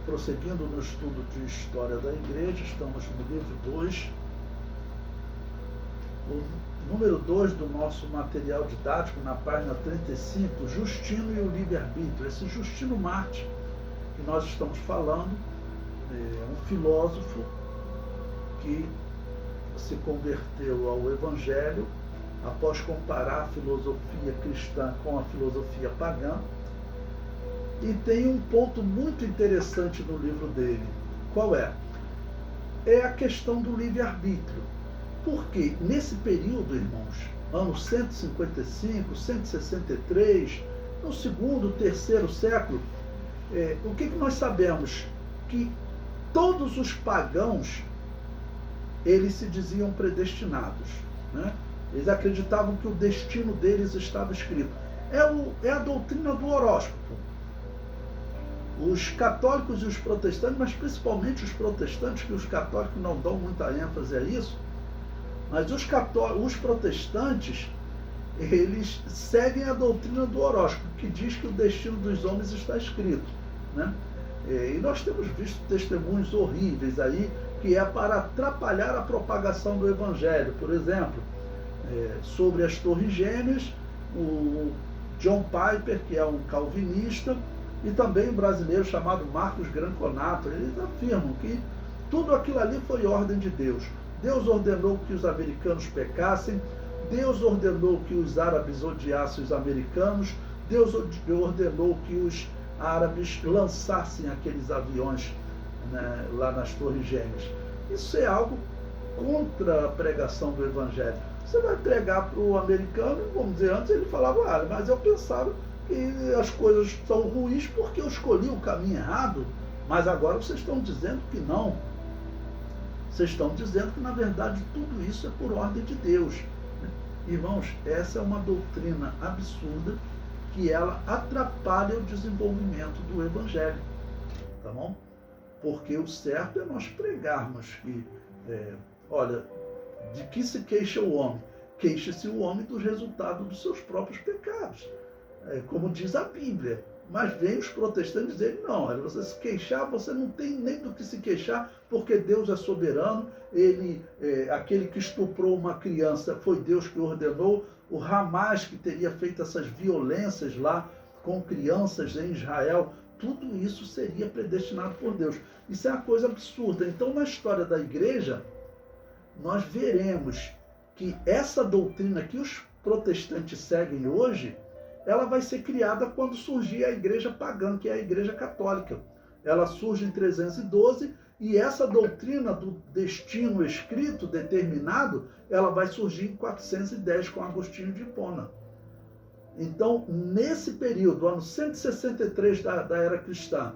prosseguindo no estudo de História da Igreja, estamos no livro 2, o número 2 do nosso material didático, na página 35, Justino e o livre-arbítrio. Esse Justino Marte, que nós estamos falando, é um filósofo que se converteu ao Evangelho após comparar a filosofia cristã com a filosofia pagã. E tem um ponto muito interessante no livro dele. Qual é? É a questão do livre-arbítrio. Porque nesse período, irmãos, anos 155, 163, no segundo, terceiro século, o que nós sabemos? Que todos os pagãos, eles se diziam predestinados, né? Eles acreditavam que o destino deles estava escrito. É a doutrina do horóscopo. Os católicos e os protestantes, mas principalmente os protestantes, que os católicos não dão muita ênfase a isso, mas os protestantes, eles seguem a doutrina do horóscopo, que diz que o destino dos homens está escrito, né? E nós temos visto testemunhos horríveis aí, que é para atrapalhar a propagação do Evangelho. Por exemplo, sobre as Torres Gêmeas, o John Piper, que é um calvinista, e também um brasileiro chamado Marcos Granconato, eles afirmam que tudo aquilo ali foi ordem de Deus. Deus ordenou que os americanos pecassem, Deus ordenou que os árabes odiassem os americanos, Deus ordenou que os árabes lançassem aqueles aviões, né, lá nas Torres Gêmeas. Isso é algo contra a pregação do Evangelho. Você vai pregar para o americano, vamos dizer, antes ele falava, mas eu pensava que as coisas são ruins porque eu escolhi o caminho errado, mas agora vocês estão dizendo que não. Vocês estão dizendo que, na verdade, tudo isso é por ordem de Deus. Irmãos, essa é uma doutrina absurda que ela atrapalha o desenvolvimento do Evangelho, tá bom? Porque o certo é nós pregarmos que, olha, de que se queixa o homem? Queixa-se o homem do resultado dos seus próprios pecados. Como diz a Bíblia. Mas vem os protestantes dizer, não, você se queixar, você não tem nem do que se queixar, porque Deus é soberano, aquele que estuprou uma criança foi Deus que ordenou, o Hamas que teria feito essas violências lá com crianças em Israel, tudo isso seria predestinado por Deus. Isso é uma coisa absurda. Então, na história da igreja, nós veremos que essa doutrina que os protestantes seguem hoje, ela vai ser criada quando surgir a igreja pagã, que é a igreja católica. Ela surge em 312 e essa doutrina do destino escrito, determinado, ela vai surgir em 410 com Agostinho de Hipona. Então, nesse período, ano 163 da era cristã,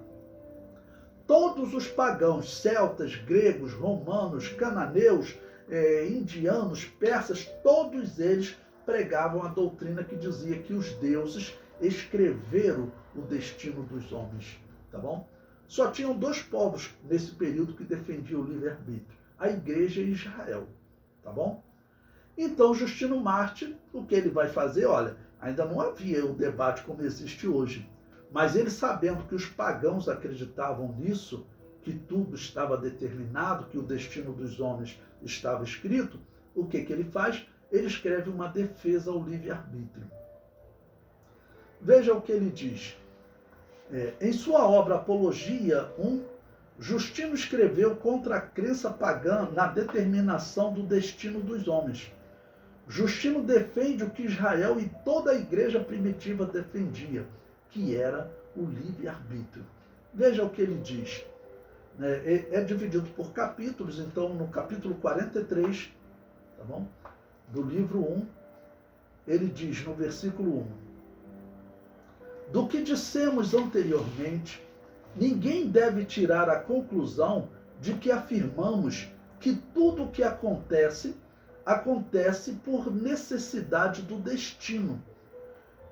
todos os pagãos, celtas, gregos, romanos, cananeus, indianos, persas, todos eles pregavam a doutrina que dizia que os deuses escreveram o destino dos homens, tá bom? Só tinham dois povos nesse período que defendiam o livre-arbítrio, a igreja e Israel, tá bom? Então, Justino Marte, o que ele vai fazer? Olha, ainda não havia o debate como existe hoje, mas ele, sabendo que os pagãos acreditavam nisso, que tudo estava determinado, que o destino dos homens estava escrito, o que ele faz? Ele escreve uma defesa ao livre-arbítrio. Veja o que ele diz. Em sua obra Apologia 1, Justino escreveu contra a crença pagã na determinação do destino dos homens. Justino defende o que Israel e toda a igreja primitiva defendia, que era o livre-arbítrio. Veja o que ele diz. É dividido por capítulos, então no capítulo 43, tá bom? Do livro 1, ele diz no versículo 1: do que dissemos anteriormente, ninguém deve tirar a conclusão de que afirmamos que tudo o que acontece, acontece por necessidade do destino,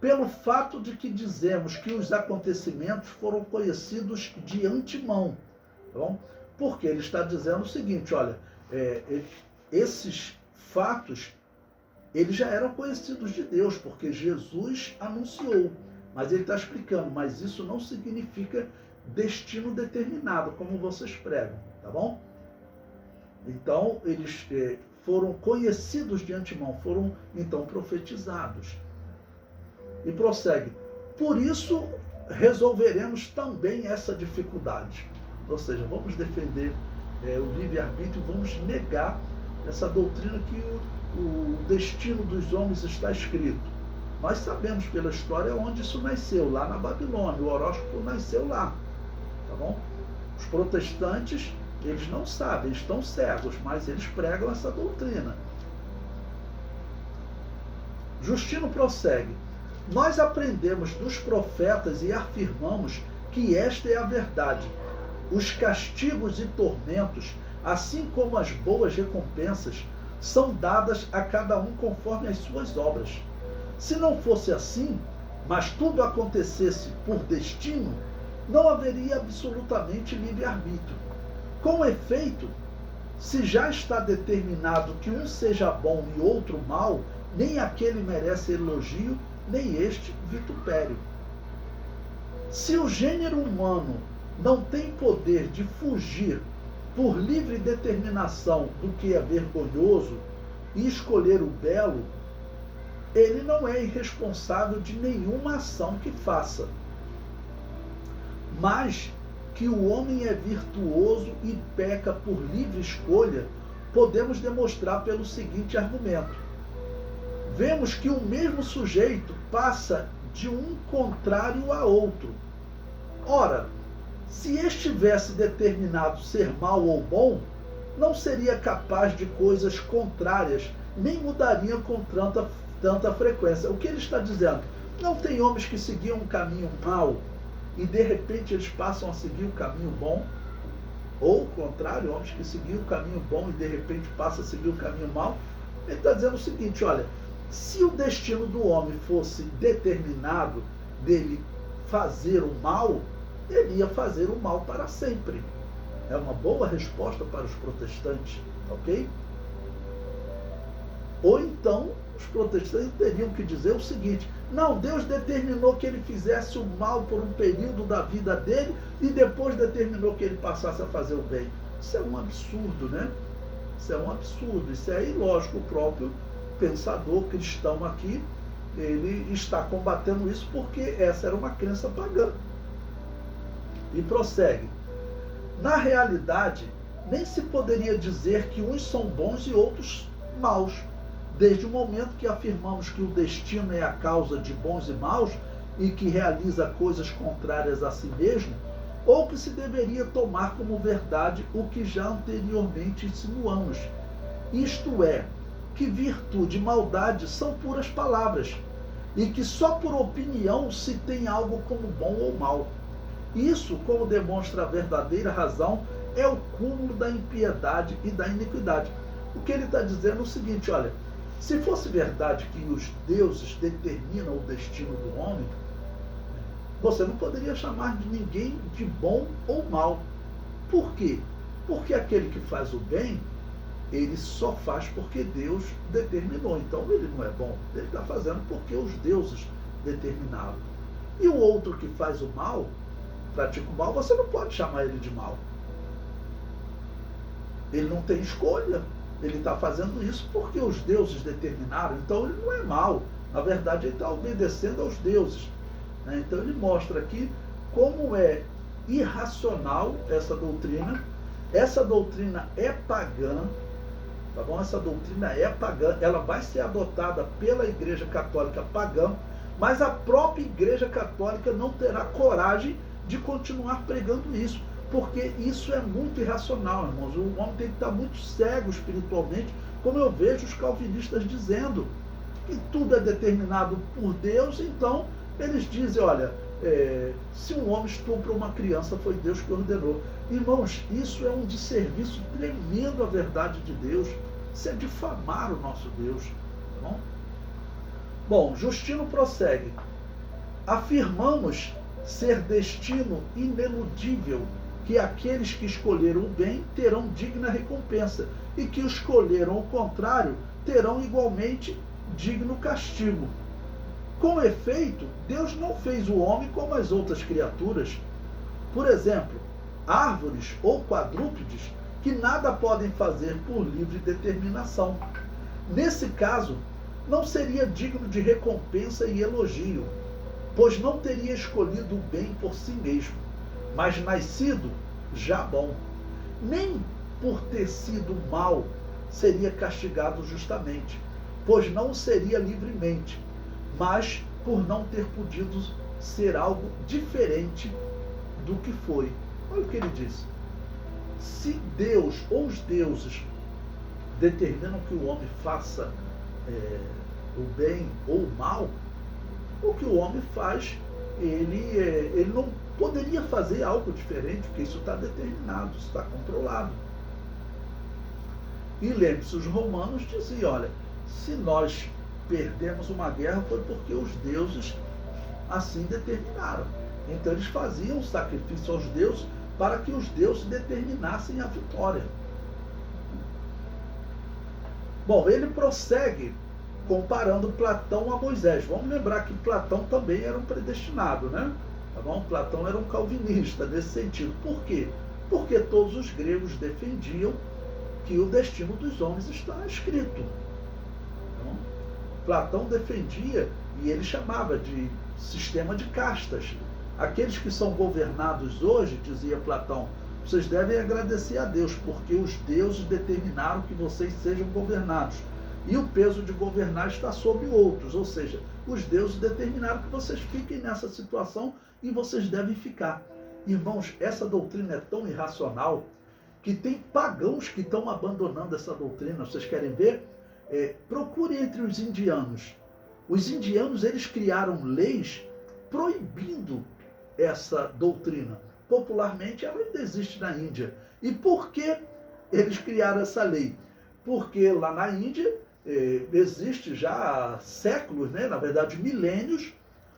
pelo fato de que dizemos que os acontecimentos foram conhecidos de antemão. Então, porque ele está dizendo o seguinte, olha, esses fatos, eles já eram conhecidos de Deus, porque Jesus anunciou. Mas ele está explicando, mas isso não significa destino determinado, como vocês pregam, tá bom? Então, eles foram conhecidos de antemão, foram então profetizados. E prossegue. Por isso, resolveremos também essa dificuldade. Ou seja, vamos defender o livre-arbítrio, vamos negar essa doutrina que o destino dos homens está escrito. Nós sabemos pela história onde isso nasceu, lá na Babilônia, o horóscopo nasceu lá, tá bom? Os protestantes, eles não sabem, estão cegos, mas eles pregam essa doutrina. Justino prossegue. Nós aprendemos dos profetas e afirmamos que esta é a verdade. Os castigos e tormentos, assim como as boas recompensas, são dadas a cada um conforme as suas obras. Se não fosse assim, mas tudo acontecesse por destino, não haveria absolutamente livre-arbítrio. Com efeito, se já está determinado que um seja bom e outro mal, nem aquele merece elogio, nem este vitupério. Se o gênero humano não tem poder de fugir por livre determinação do que é vergonhoso e escolher o belo, ele não é irresponsável de nenhuma ação que faça. Mas que o homem é virtuoso e peca por livre escolha, podemos demonstrar pelo seguinte argumento. Vemos que o mesmo sujeito passa de um contrário a outro. Ora, se estivesse determinado ser mal ou bom, não seria capaz de coisas contrárias, nem mudaria com tanta frequência. O que ele está dizendo? Não tem homens que seguiam um caminho mau e de repente eles passam a seguir o caminho bom? Ou o contrário, homens que seguiam o caminho bom e de repente passam a seguir o caminho mau? Ele está dizendo o seguinte, olha, se o destino do homem fosse determinado dele fazer o mal, ele ia fazer o mal para sempre. É uma boa resposta para os protestantes, ok? Ou então, os protestantes teriam que dizer o seguinte, não, Deus determinou que ele fizesse o mal por um período da vida dele e depois determinou que ele passasse a fazer o bem. Isso é um absurdo, né? Isso é um absurdo, isso é ilógico. O próprio pensador cristão aqui, ele está combatendo isso porque essa era uma crença pagã. E prossegue. Na realidade, nem se poderia dizer que uns são bons e outros maus. Desde o momento que afirmamos que o destino é a causa de bons e maus e que realiza coisas contrárias a si mesmo, ou que se deveria tomar como verdade o que já anteriormente insinuamos. Isto é, que virtude e maldade são puras palavras, e que só por opinião se tem algo como bom ou mal. Isso, como demonstra a verdadeira razão, é o cúmulo da impiedade e da iniquidade. O que ele está dizendo é o seguinte, olha, se fosse verdade que os deuses determinam o destino do homem, você não poderia chamar de ninguém de bom ou mal. Por quê? Porque aquele que faz o bem, ele só faz porque Deus determinou. Então ele não é bom, ele está fazendo porque os deuses determinaram. E o outro que faz o mal, pratica o mal, você não pode chamar ele de mal. Ele não tem escolha. Ele está fazendo isso porque os deuses determinaram. Então ele não é mal. Na verdade, ele está obedecendo aos deuses. Então ele mostra aqui como é irracional essa doutrina. Essa doutrina é pagã. Tá bom? Essa doutrina é pagã. Ela vai ser adotada pela Igreja Católica pagã. Mas a própria Igreja Católica não terá coragem de continuar pregando isso, porque isso é muito irracional, irmãos. O homem tem que estar muito cego espiritualmente, como eu vejo os calvinistas dizendo que tudo é determinado por Deus. Então eles dizem, olha, se um homem estupra uma criança, foi Deus que ordenou. Irmãos, isso é um desserviço tremendo à verdade de Deus. Isso é difamar o nosso Deus. Tá bom? Bom, Justino prossegue. Afirmamos ser destino ineludível que aqueles que escolheram o bem terão digna recompensa e que escolheram o contrário terão igualmente digno castigo. Com efeito, Deus não fez o homem como as outras criaturas. Por exemplo, árvores ou quadrúpedes que nada podem fazer por livre determinação. Nesse caso, não seria digno de recompensa e elogio, pois não teria escolhido o bem por si mesmo, mas nascido já bom. Nem por ter sido mal seria castigado justamente, pois não seria livremente, mas por não ter podido ser algo diferente do que foi. Olha o que ele diz. Se Deus ou os deuses determinam que o homem faça o bem ou o mal, o que o homem faz, ele não poderia fazer algo diferente, porque isso está determinado, isso está controlado. E lembre-se, os romanos diziam, olha, se nós perdemos uma guerra foi porque os deuses assim determinaram. Então eles faziam um sacrifício aos deuses para que os deuses determinassem a vitória. Bom, ele prossegue comparando Platão a Moisés. Vamos lembrar que Platão também era um predestinado, né? Tá bom? Platão era um calvinista nesse sentido. Por quê? Porque todos os gregos defendiam que o destino dos homens está escrito. Então, Platão defendia, e ele chamava de sistema de castas. Aqueles que são governados hoje, dizia Platão, vocês devem agradecer a Deus, porque os deuses determinaram que vocês sejam governados. E o peso de governar está sobre outros, ou seja, os deuses determinaram que vocês fiquem nessa situação e vocês devem ficar. Irmãos, essa doutrina é tão irracional que tem pagãos que estão abandonando essa doutrina. Vocês querem ver? Procure entre os indianos. Os indianos, eles criaram leis proibindo essa doutrina. Popularmente, ela ainda existe na Índia. E por que eles criaram essa lei? Porque lá na Índia existe já há séculos, né? Na verdade milênios,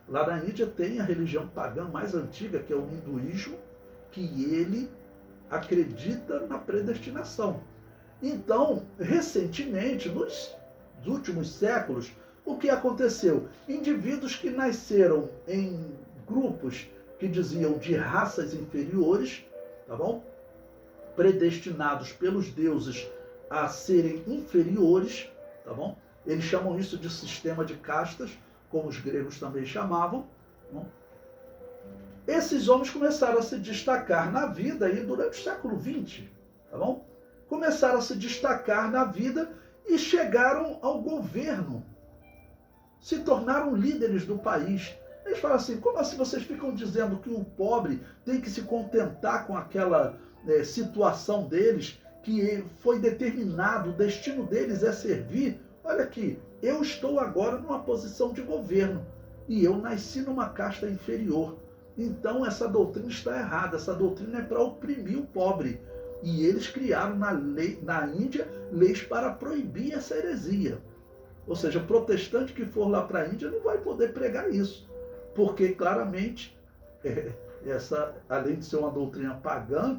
lá na Índia tem a religião pagã mais antiga, que é o hinduísmo, que ele acredita na predestinação. Então, recentemente, nos últimos séculos, o que aconteceu? Indivíduos que nasceram em grupos que diziam de raças inferiores, tá bom? Predestinados pelos deuses a serem inferiores, tá bom? Eles chamam isso de sistema de castas, como os gregos também chamavam. Não? Esses homens começaram a se destacar na vida aí durante o século XX, tá bom? Começaram a se destacar na vida e chegaram ao governo. Se tornaram líderes do país. Eles falam assim, como assim vocês ficam dizendo que o pobre tem que se contentar com aquela situação deles, que foi determinado, o destino deles é servir? Olha aqui, eu estou agora numa posição de governo e eu nasci numa casta inferior. Então essa doutrina está errada, essa doutrina é para oprimir o pobre. E eles criaram na Índia leis para proibir essa heresia. Ou seja, o protestante que for lá para a Índia não vai poder pregar isso. Porque claramente, além de ser uma doutrina pagã,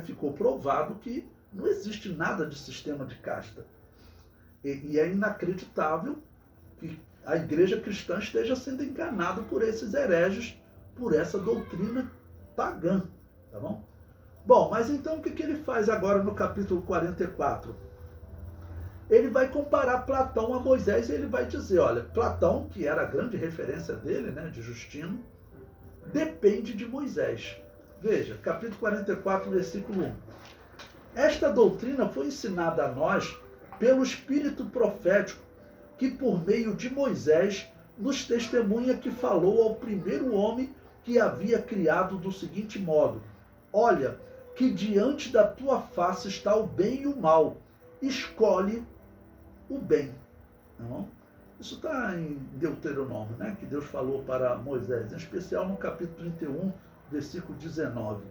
ficou provado que não existe nada de sistema de casta. E é inacreditável que a igreja cristã esteja sendo enganada por esses hereges, por essa doutrina pagã. Tá bom? Bom, mas então o que ele faz agora no capítulo 44? Ele vai comparar Platão a Moisés e ele vai dizer, olha, Platão, que era a grande referência dele, né, de Justino, depende de Moisés. Veja, capítulo 44, versículo 1. Esta doutrina foi ensinada a nós pelo Espírito profético, que por meio de Moisés nos testemunha que falou ao primeiro homem que havia criado do seguinte modo: olha, que diante da tua face está o bem e o mal, escolhe o bem. Não? Isso está em Deuteronômio, né? Que Deus falou para Moisés, em especial no capítulo 31, versículo 19.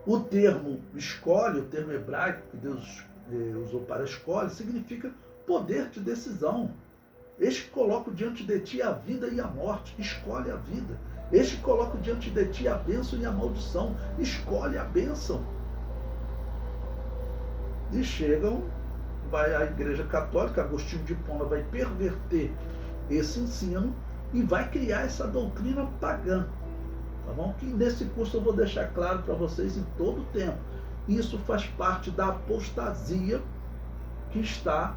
O termo escolhe, o termo hebraico que Deus usou para escolhe, significa poder de decisão. Este que coloca diante de ti a vida e a morte, escolhe a vida. Este que coloca diante de ti a bênção e a maldição, escolhe a bênção. E chegam, vai a Igreja Católica, Agostinho de Hipona vai perverter esse ensino e vai criar essa doutrina pagã. tá bom? Que nesse curso eu vou deixar claro para vocês em todo o tempo. Isso faz parte da apostasia que está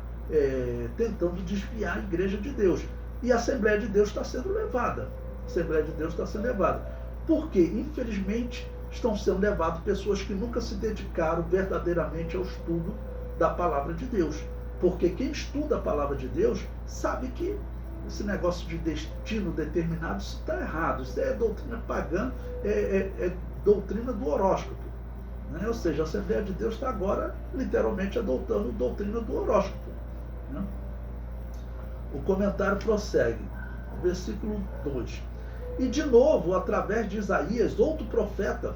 tentando desviar a Igreja de Deus. E a Assembleia de Deus está sendo levada. A Assembleia de Deus está sendo levada. Porque, infelizmente, estão sendo levadas pessoas que nunca se dedicaram verdadeiramente ao estudo da Palavra de Deus. Porque quem estuda a Palavra de Deus sabe que esse negócio de destino determinado, isso está errado. Isso é doutrina pagã, é doutrina do horóscopo. Né? Ou seja, a Assembleia de Deus está agora, literalmente, adotando a doutrina do horóscopo. Né? O comentário prossegue, versículo 2. E de novo, através de Isaías, outro profeta,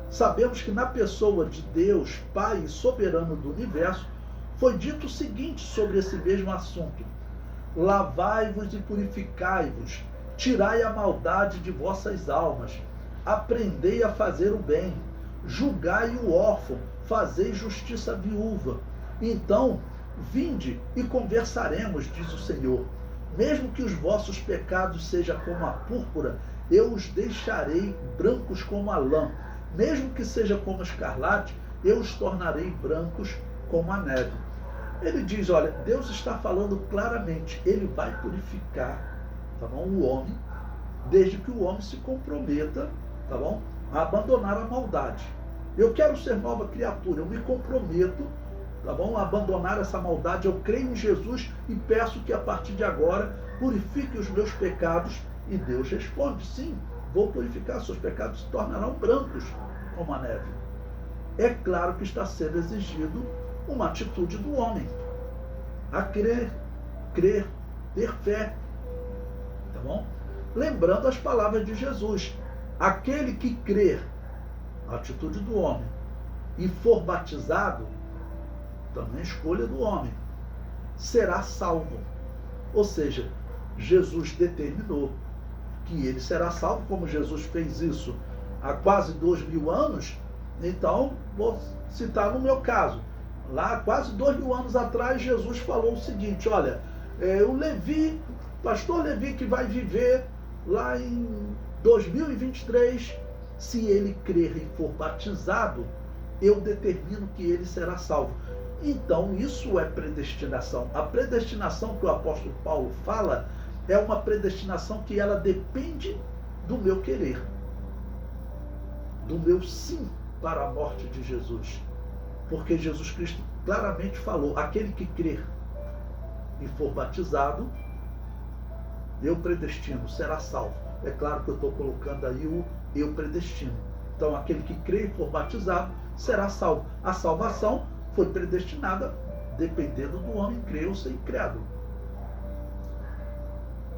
sabemos que na pessoa de Deus, Pai e soberano do universo, foi dito o seguinte sobre esse mesmo assunto: lavai-vos e purificai-vos, tirai a maldade de vossas almas, aprendei a fazer o bem, julgai o órfão, fazei justiça à viúva. Então, vinde e conversaremos, diz o Senhor. Mesmo que os vossos pecados sejam como a púrpura, eu os deixarei brancos como a lã. Mesmo que seja como escarlate, eu os tornarei brancos como a neve. Ele diz, olha, Deus está falando claramente, ele vai purificar, tá bom, o homem, desde que o homem se comprometa, tá bom, a abandonar a maldade. Eu quero ser nova criatura, eu me comprometo, tá bom, a abandonar essa maldade, eu creio em Jesus e peço que a partir de agora purifique os meus pecados. E Deus responde, sim, vou purificar, seus pecados se tornarão brancos como a neve. É claro que está sendo exigido uma atitude do homem, a crer, ter fé, tá bom? Lembrando as palavras de Jesus, aquele que crer, a atitude do homem, e for batizado, também escolha do homem, será salvo. Ou seja, Jesus determinou que ele será salvo, como Jesus fez isso há quase 2000 anos, então vou citar no meu caso. Lá, quase 2000 anos atrás, Jesus falou o seguinte, olha, o Levi, pastor Levi, que vai viver lá em 2023, se ele crer e for batizado, eu determino que ele será salvo. Então, isso é predestinação. A predestinação que o apóstolo Paulo fala é uma predestinação que ela depende do meu querer, do meu sim para a morte de Jesus. Porque Jesus Cristo claramente falou, aquele que crer e for batizado, eu predestino, será salvo. É claro que eu estou colocando aí o eu predestino. Então, aquele que crer e for batizado, será salvo. A salvação foi predestinada dependendo do homem crer ou ser incrédulo.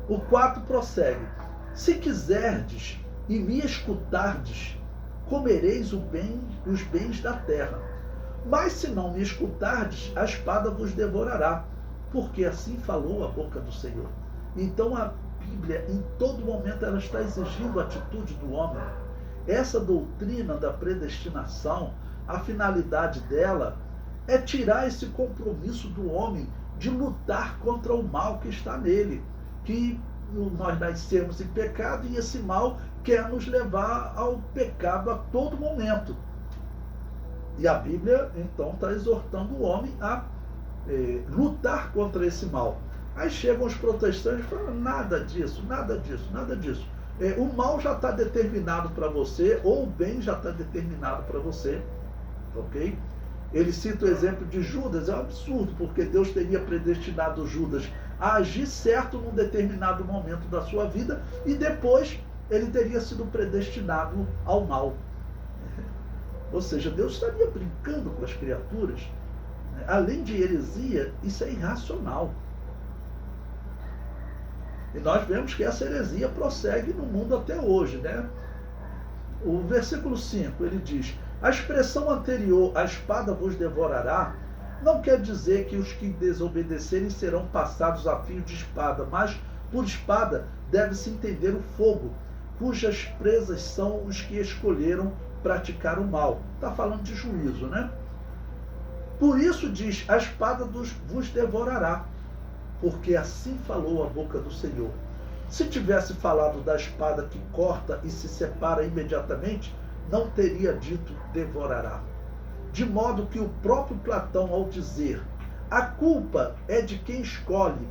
O 4 prossegue. Se quiserdes e me escutardes, comereis os bens da terra. Mas se não me escutardes, a espada vos devorará, porque assim falou a boca do Senhor. Então a Bíblia, em todo momento, ela está exigindo a atitude do homem. Essa doutrina da predestinação, a finalidade dela é tirar esse compromisso do homem de lutar contra o mal que está nele, que nós nascemos em pecado e esse mal quer nos levar ao pecado a todo momento. E a Bíblia, então, está exortando o homem a lutar contra esse mal. Aí chegam os protestantes e falam, nada disso, nada disso, nada disso. O mal já está determinado para você, ou o bem já está determinado para você, ok? Ele cita o exemplo de Judas, é um absurdo, porque Deus teria predestinado Judas a agir certo num determinado momento da sua vida, e depois ele teria sido predestinado ao mal. Ou seja, Deus estaria brincando com as criaturas. Além de heresia, isso é irracional. E nós vemos que essa heresia prossegue no mundo até hoje, né? O versículo 5, ele diz, a expressão anterior, a espada vos devorará, não quer dizer que os que desobedecerem serão passados a fio de espada, mas por espada deve-se entender o fogo, cujas presas são os que escolheram praticar o mal. Está falando de juízo, né? Por isso diz, a espada vos devorará, porque assim falou a boca do Senhor. Se tivesse falado da espada que corta e se separa imediatamente, não teria dito devorará. De modo que o próprio Platão, ao dizer a culpa é de quem escolhe,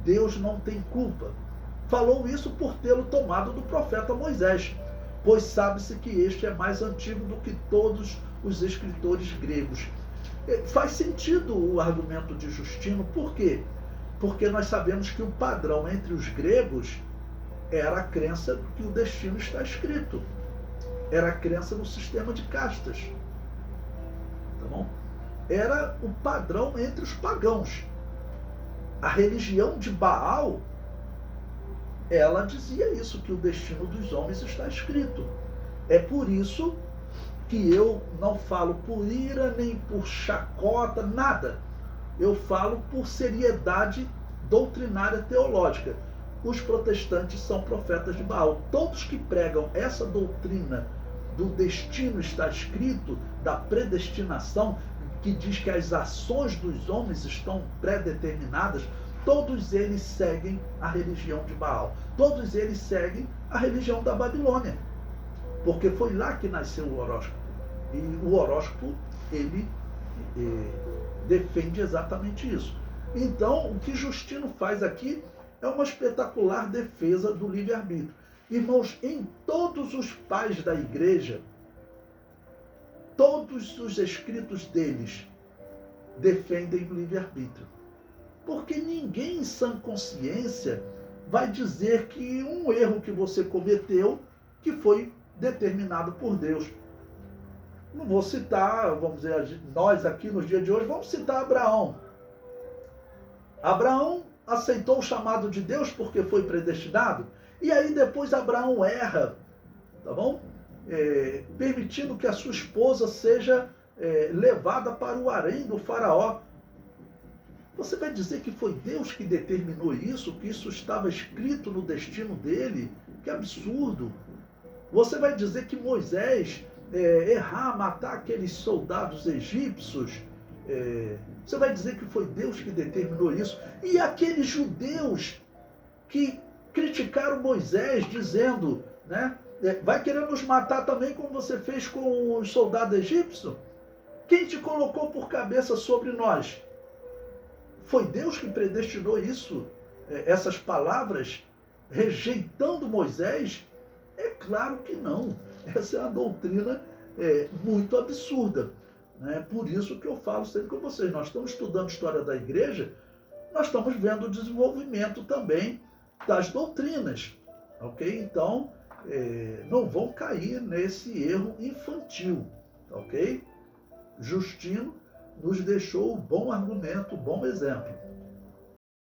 Deus não tem culpa, falou isso por tê-lo tomado do profeta Moisés, pois sabe-se que este é mais antigo do que todos os escritores gregos. Faz sentido o argumento de Justino, por quê? Porque nós sabemos que o padrão entre os gregos era a crença que o destino está escrito. Era a crença no sistema de castas. Tá bom? Era o padrão entre os pagãos. A religião de Baal, ela dizia isso, que o destino dos homens está escrito. É por isso que eu não falo por ira, nem por chacota, nada. Eu falo por seriedade doutrinária teológica. Os protestantes são profetas de Baal. Todos que pregam essa doutrina do destino está escrito, da predestinação, que diz que as ações dos homens estão pré-determinadas, todos eles seguem a religião de Baal. Todos eles seguem a religião da Babilônia. Porque foi lá que nasceu o horóscopo. E o horóscopo, ele defende exatamente isso. Então, o que Justino faz aqui é uma espetacular defesa do livre-arbítrio. Irmãos, em todos os pais da igreja, todos os escritos deles defendem o livre-arbítrio. Porque ninguém em sã consciência vai dizer que um erro que você cometeu, que foi determinado por Deus. Não vou citar, vamos dizer, nós aqui nos dias de hoje, vamos citar Abraão. Abraão aceitou o chamado de Deus porque foi predestinado, e aí depois Abraão erra, tá bom? Permitindo que a sua esposa seja levada para o harém do faraó. Você vai dizer que foi Deus que determinou isso, que isso estava escrito no destino dele? Que absurdo! Você vai dizer que Moisés errar, matar aqueles soldados egípcios, você vai dizer que foi Deus que determinou isso? E aqueles judeus que criticaram Moisés, dizendo, né, vai querer nos matar também como você fez com os soldados egípcios? Quem te colocou por cabeça sobre nós? Foi Deus que predestinou isso? Essas palavras rejeitando Moisés? É claro que não. Essa é uma doutrina muito absurda. Né? Por isso que eu falo sempre com vocês. Nós estamos estudando a história da igreja, nós estamos vendo o desenvolvimento também das doutrinas. Ok? Então, não vão cair nesse erro infantil. Ok? Justino nos deixou um bom argumento, um bom exemplo.